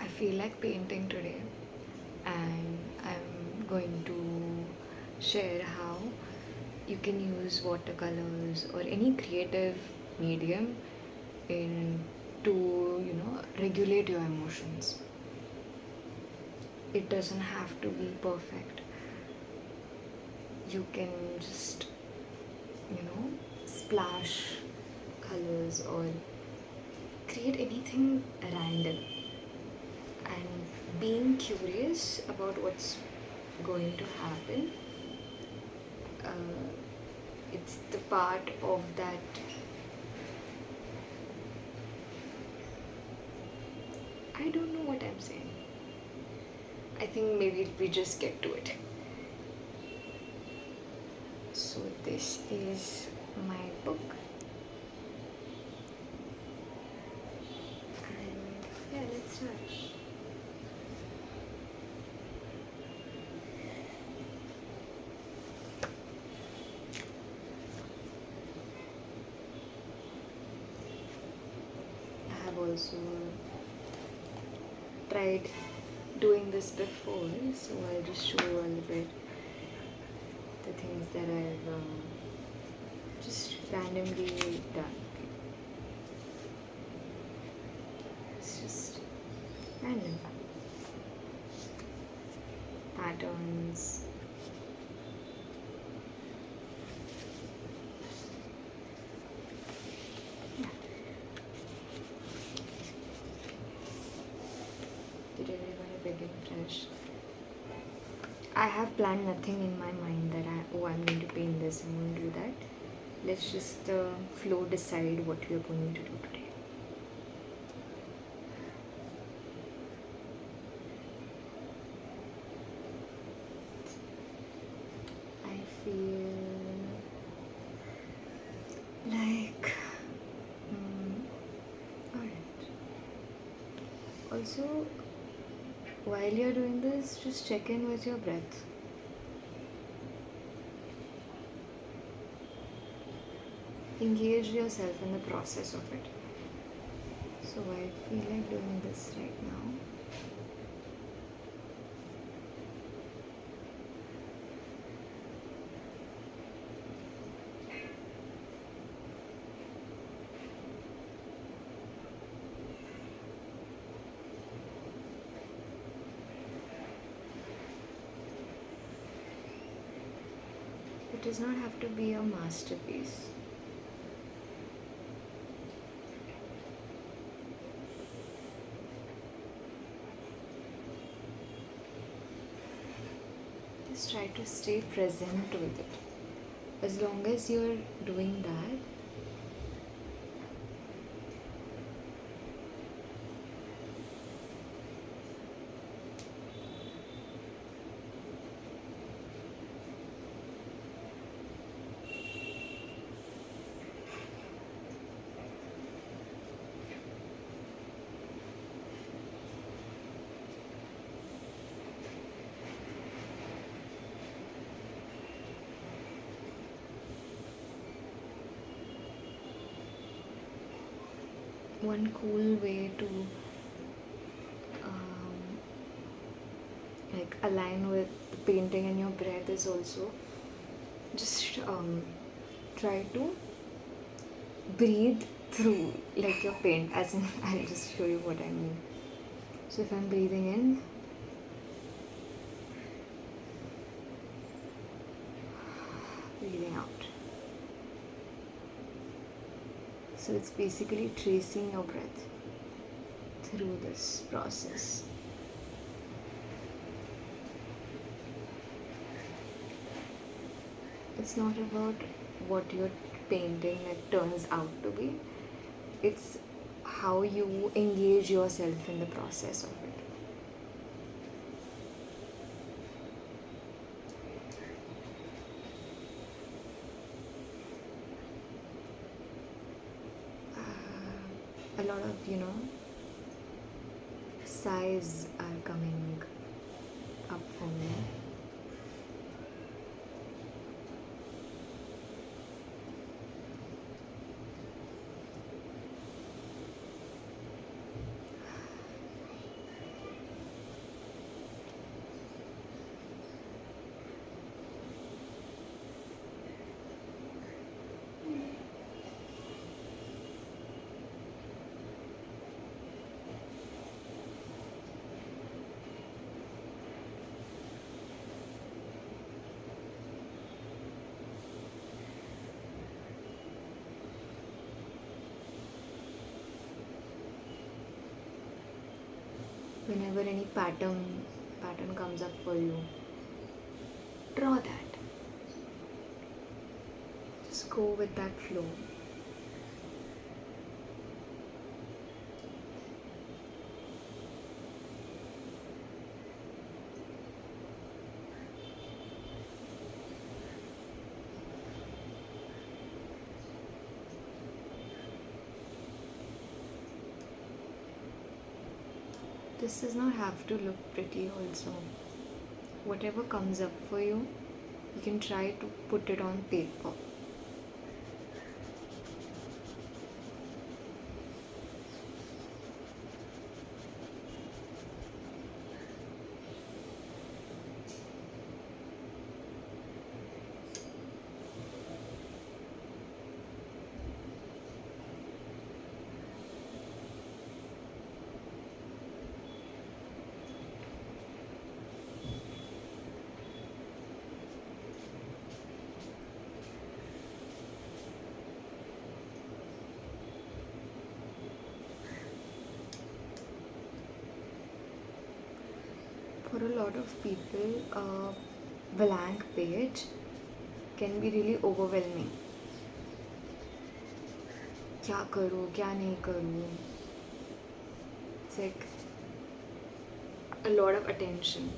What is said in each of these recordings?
I feel like painting today, and I'm going to share how you can use watercolors or any creative medium in to regulate your emotions. It doesn't have to be perfect. You can just splash colors or create anything random, and being curious about what's going to happen, uh, it's the part of that. I don't know what I'm saying. I think maybe we just get to it. So this is my book, and yeah, let's start. I have also tried doing this before, so I'll just show you a little bit the things that I've just randomly done. It's just random patterns. Yeah. Did everybody begin fresh? I have planned nothing in my mind that I'm going to paint this, I'm going to do that. Let's just flow decide what we are going to do today. I feel like alright. Also, while you're doing this, just check in with your breath. Engage yourself in the process of it. So I feel like doing this right now. It does not have to be a masterpiece. Just try to stay present with it. As long as you're doing that, one cool way to um, like align with the painting and your breath is also just try to breathe through like your paint, as in I'll just show you what I mean. So if I'm breathing in, breathing out. So it's basically tracing your breath through this process. It's not about what your painting like turns out to be. It's how you engage yourself in the process of it. A lot of sighs are coming up for me. Whenever any pattern comes up for you, draw that. Just go with that flow. This does not have to look pretty also. Whatever comes up for you, you can try to put it on paper. For a lot of people, a blank page can be really overwhelming. क्या करूँ क्या नहीं करूँ? It's like a lot of attention,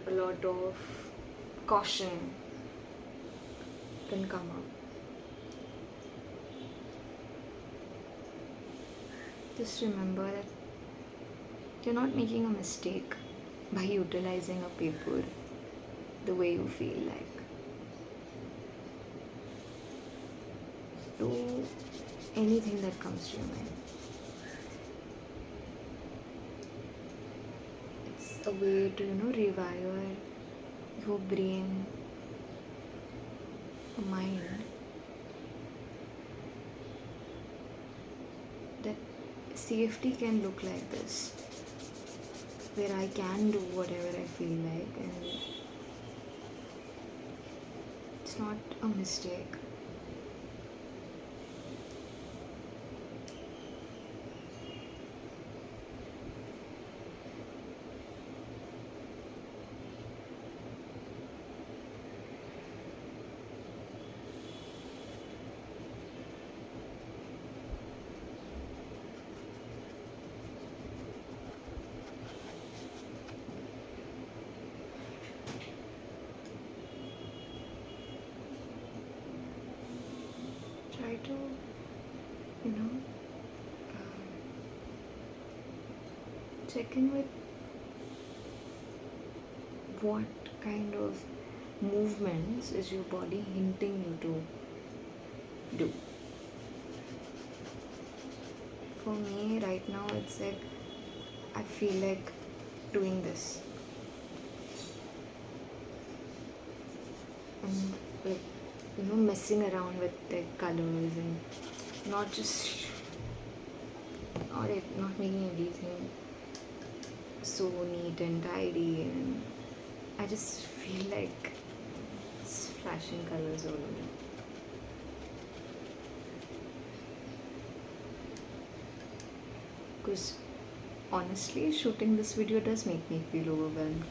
a lot of caution can come up. Just remember that you're not making a mistake by utilizing a paper the way you feel like. Do anything that comes to your mind. It's a way to, rewire your brain, mind, that safety can look like this, where I can do whatever I feel like and it's not a mistake. Try to, check in with what kind of movements is your body hinting you to do. For me, right now, it's like I feel like doing this. And like, messing around with the colors and not making everything so neat and tidy, and I just feel like flashing colors all over. Because honestly, shooting this video does make me feel overwhelmed.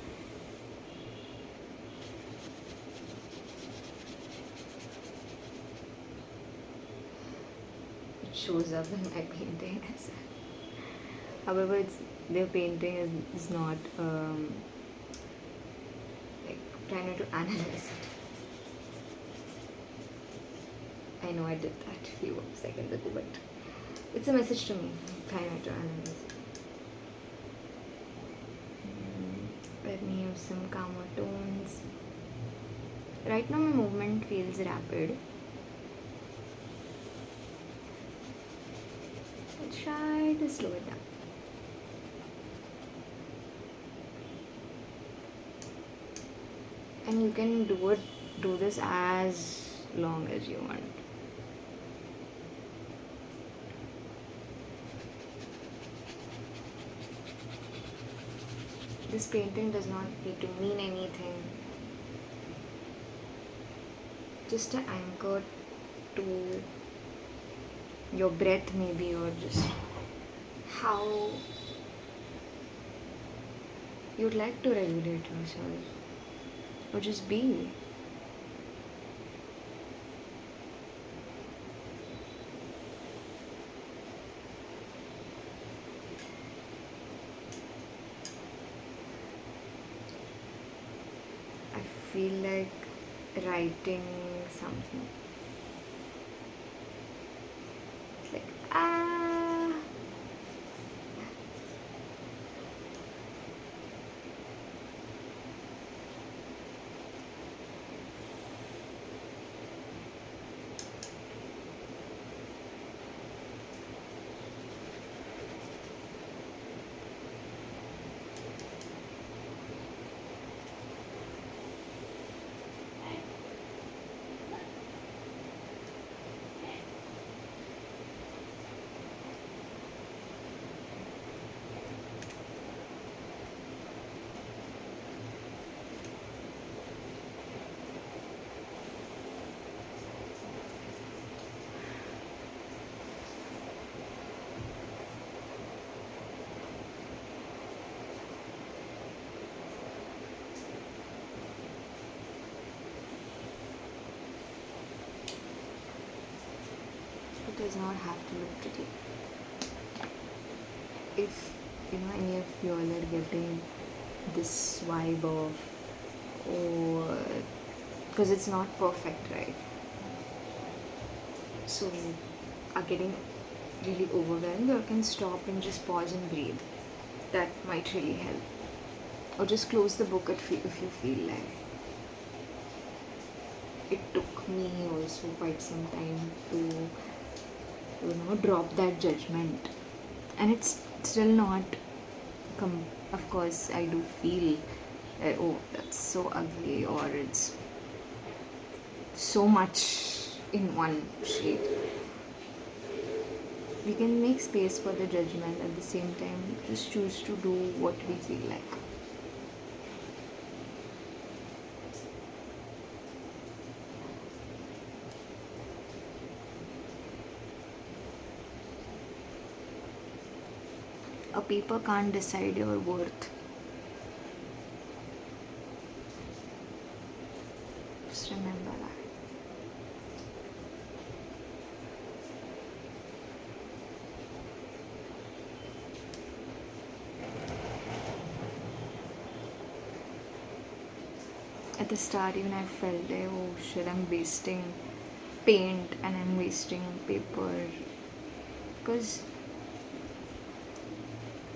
It shows up in my painting as well. However, their painting is not like trying to analyze it. I know I did that a few seconds ago, but it's a message to me. Trying to analyze. Let me use some calmer tones. Right now, my movement feels rapid. I'll try to slow it down. And you can do this as long as you want. This painting does not need to mean anything. Just an anchor to your breath maybe, or just how You'd like to regulate yourself or just be. I feel like writing something. It's like, ah. It does not have to look pretty. If any of you all are getting this vibe of, or because it's not perfect, right? So are getting really overwhelmed, or can stop and just pause and breathe. That might really help. Or just close the book if you feel like. It took me also quite some time to drop that judgment, and it's still not of course I do feel oh, that's so ugly, or it's so much in one shade. We can make space for the judgment, at the same time just choose to do what we feel like. A paper can't decide your worth. Just remember that. At the start, even I felt like, oh shit, I'm wasting paint and I'm wasting paper, because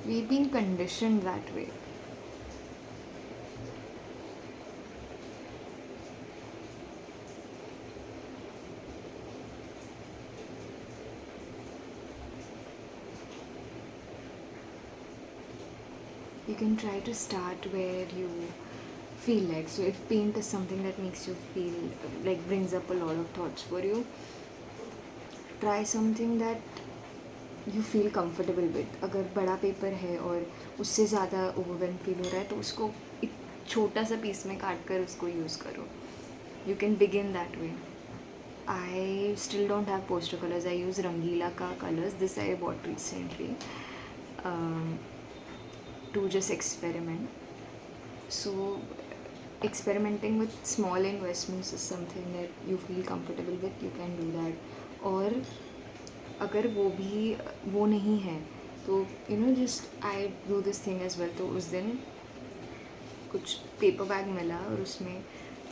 we've been conditioned that way. You can try to start where you feel like. So if paint is something that makes you feel like, brings up a lot of thoughts for you, try something that you feel comfortable with. अगर बड़ा paper है और उससे ज़्यादा overwhelm feel हो रहा है, तो उसको एक छोटा सा पीस में काट कर उसको यूज़ करो. You can begin that way. I still don't have poster colors. I use Rangila ka colors. This I bought recently to just experiment. So experimenting with small investments is something that you feel comfortable with. You can do that. और अगर वो नहीं है तो just I do this thing as well. तो उस दिन कुछ पेपर बैग मिला और उसमें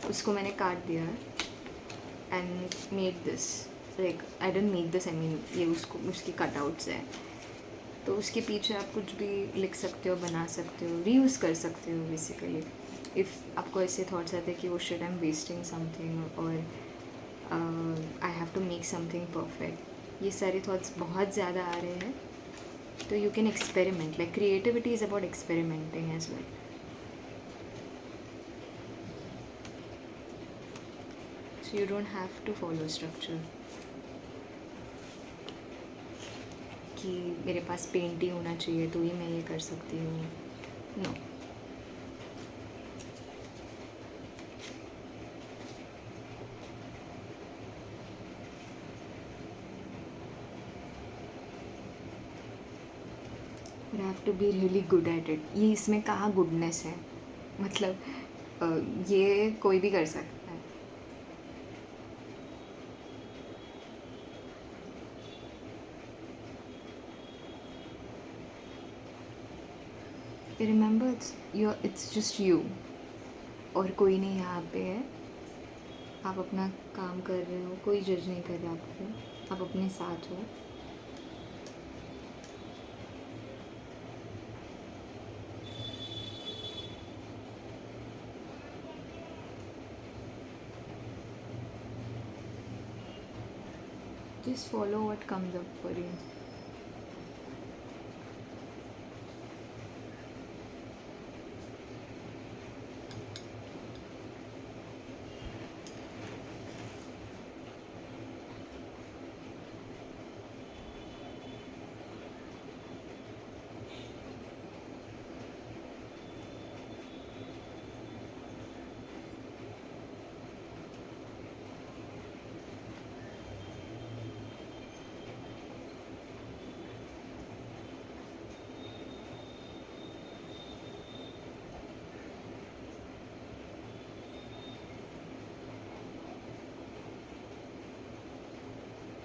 उसको मैंने काट दिया and made this. Like I don't make this, I mean ये उसकी कटआउट्स हैं. तो उसके पीछे आप कुछ भी लिख सकते हो, बना सकते हो, रीयूज़ कर सकते हो बेसिकली. इफ़ आपको ऐसे थॉट्स आते हैं कि वो shit I am wasting something, और I have to make something perfect, ये सारे थॉट्स बहुत ज़्यादा आ रहे हैं, तो you can experiment. Like creativity is about experimenting as well. So you don't have to follow structure कि मेरे पास पेंट ही होना चाहिए तो ही मैं ये कर सकती हूँ. No. but I have to be really good at it. ये इसमें कहाँ goodness है? मतलब ये कोई भी कर सकता है. Remember, it's just you. और कोई नहीं यहाँ पे है. आप अपना काम कर रहे हो, कोई जज नहीं कर रहा आपको. आप अपने साथ हो. Just follow what comes up for you.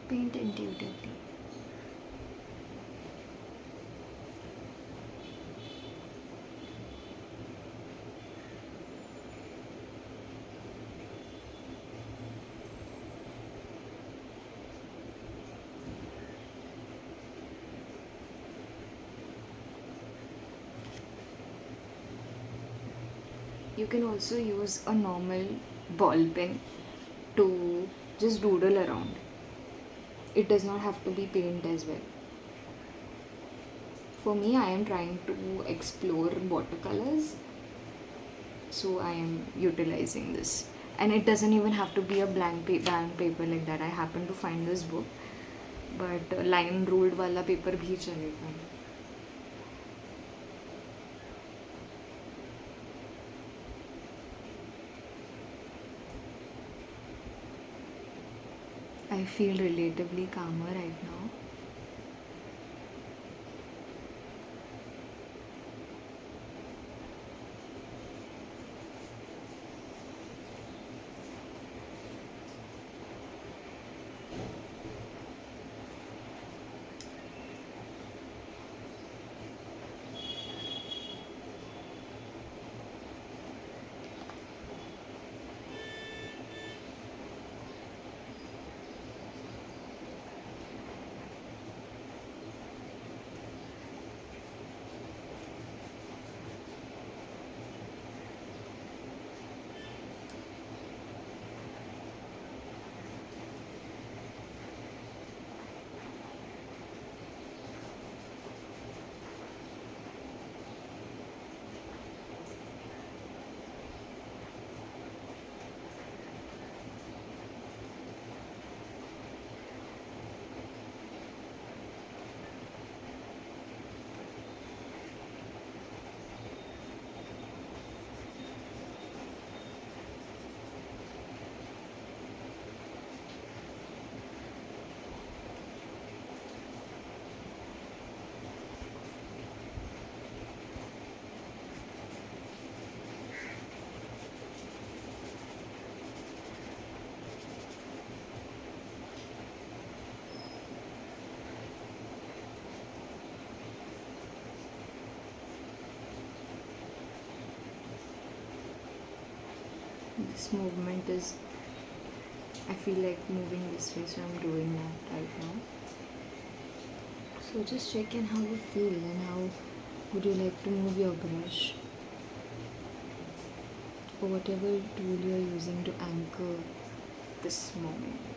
Paint intuitively. You can also use a normal ball pen to just doodle around. It does not have to be paint as well. For me, I am trying to explore watercolors, so I am utilizing this. And it doesn't even have to be a blank paper like that. I happen to find this book, but line ruled वाला paper भी चलेगा. I feel relatively calmer right now. This movement is, I feel like moving this way, so I'm doing that right now. So just check in how you feel and how would you like to move your brush or whatever tool you are using to anchor this moment.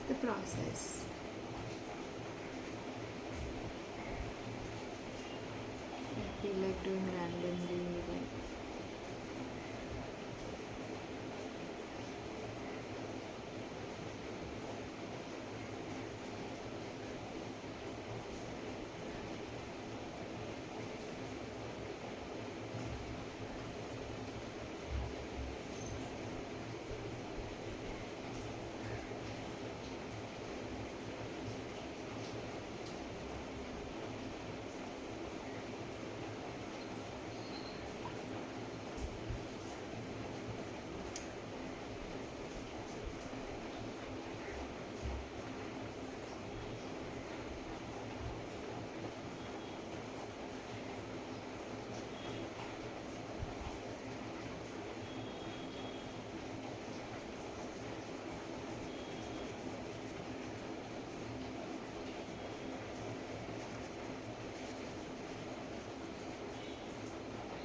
The process. I feel like doing randomly, like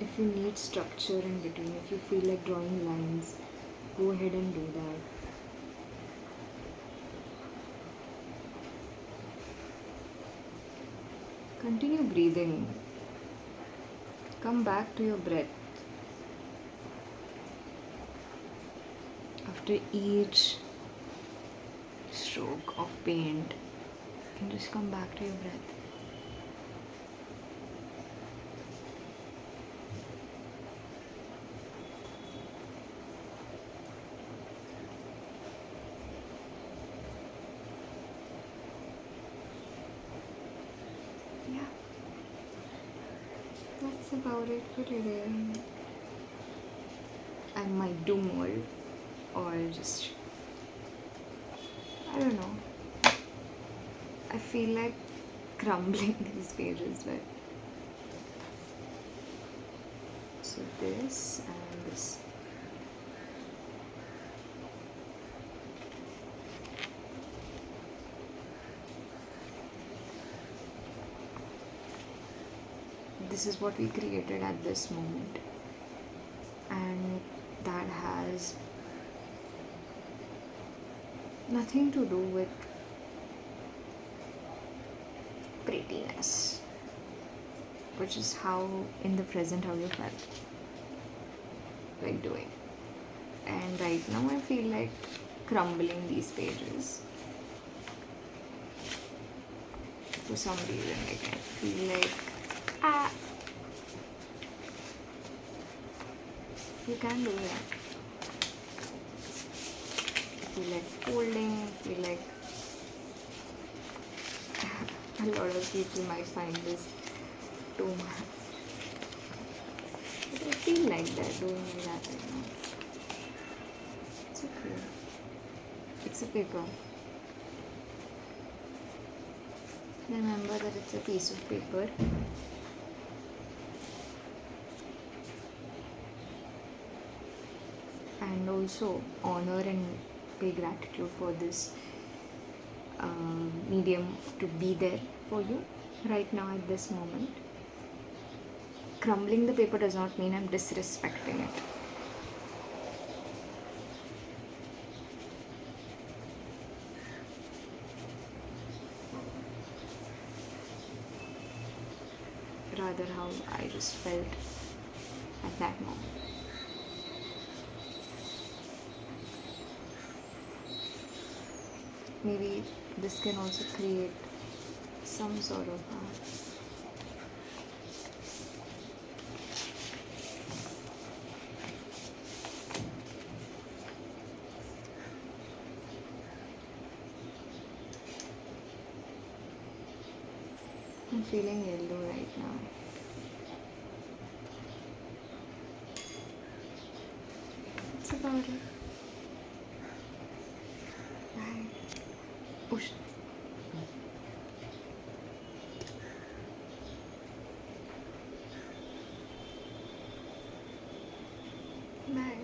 If you need structure in between, if you feel like drawing lines, go ahead and do that. Continue breathing. Come back to your breath. After each stroke of paint, you can just come back to your breath. Yeah, that's about it for today. I might do more, or just, I don't know. I feel like crumbling these pages, but so this and this. This is what we created at this moment, and that has nothing to do with prettiness, which is how in the present how you felt like doing. And right now I feel like crumbling these pages. For some reason, like I feel like you can do that. Feel like folding, feel like a lot of people might find this too much. But I feel like that doing that right now. It's okay. It's a paper. Remember that it's a piece of paper. And also honor and pay gratitude for this medium to be there for you right now at this moment. Crumbling the paper does not mean I'm disrespecting it. Rather how I just felt at that moment. Maybe this can also create some sort of art. I'm feeling yellow right now. That's about it. Bye. Oosh. Bye.